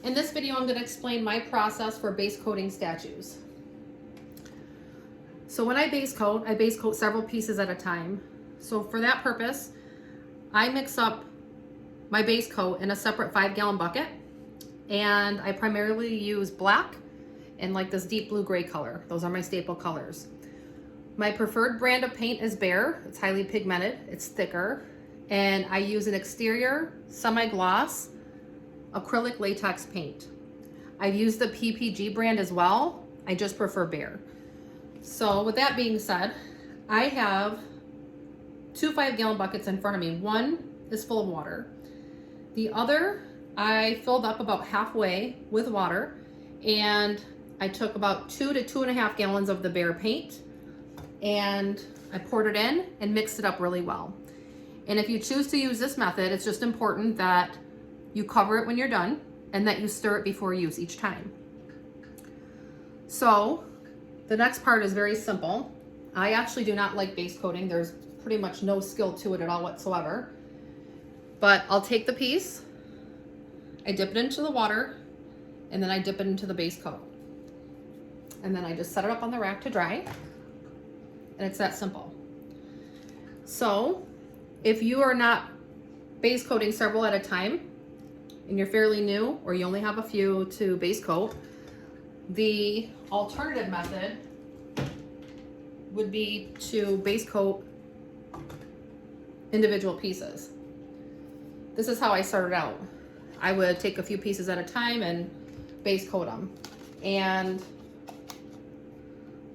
In this video, I'm going to explain my process for base coating statues. So when I base coat several pieces at a time. So for that purpose, I mix up my base coat in a separate 5-gallon bucket, and I primarily use black and like this deep blue-gray color. Those are my staple colors. My preferred brand of paint is Behr. It's highly pigmented, it's thicker, and I use an exterior semi-gloss acrylic latex paint. I've used the PPG brand as well. I just prefer Behr. So with that being said, I have 2 5-gallon buckets in front of me. One is full of water. The other I filled up about halfway with water, and I took about 2 to 2.5 gallons of the Behr paint, and I poured it in and mixed it up really well. And if you choose to use this method, it's just important that you cover it when you're done and that you stir it before use each time. So the next part is very simple. I actually do not like base coating. There's pretty much no skill to it at all whatsoever. But I'll take the piece, I dip it into the water, and then I dip it into the base coat. And then I just set it up on the rack to dry. And it's that simple. So if you are not base coating several at a time and you're fairly new, or you only have a few to base coat, the alternative method would be to base coat individual pieces. This is how I started out. I would take a few pieces at a time and base coat them. And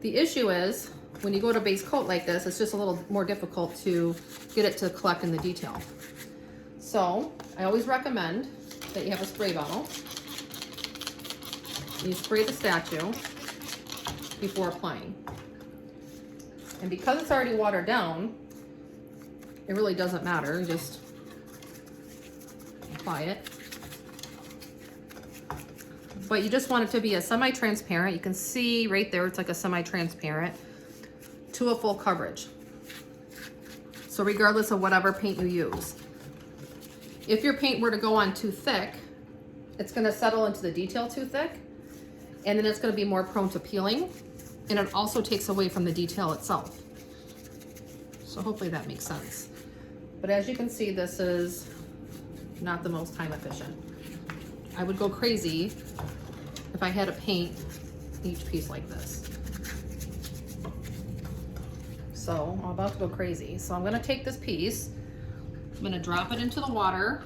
the issue is, when you go to base coat like this, it's just a little more difficult to get it to collect in the detail. So I always recommend that you have a spray bottle. You spray the statue before applying. And because it's already watered down, it really doesn't matter. You just apply it. But you just want it to be a semi-transparent. You can see right there, it's like a semi-transparent to a full coverage. So regardless of whatever paint you use. If your paint were to go on too thick, it's gonna settle into the detail too thick, and then it's gonna be more prone to peeling, and it also takes away from the detail itself. So hopefully that makes sense. But as you can see, this is not the most time efficient. I would go crazy if I had to paint each piece like this. So I'm about to go crazy. So I'm gonna take this piece, I'm gonna drop it into the water,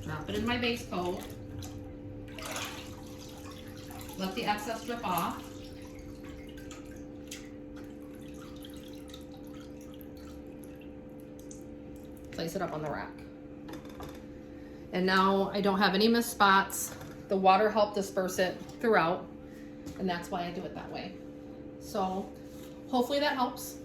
drop it in my base coat, let the excess drip off. Place it up on the rack. And now I don't have any missed spots. The water helped disperse it throughout, and that's why I do it that way. So hopefully that helps.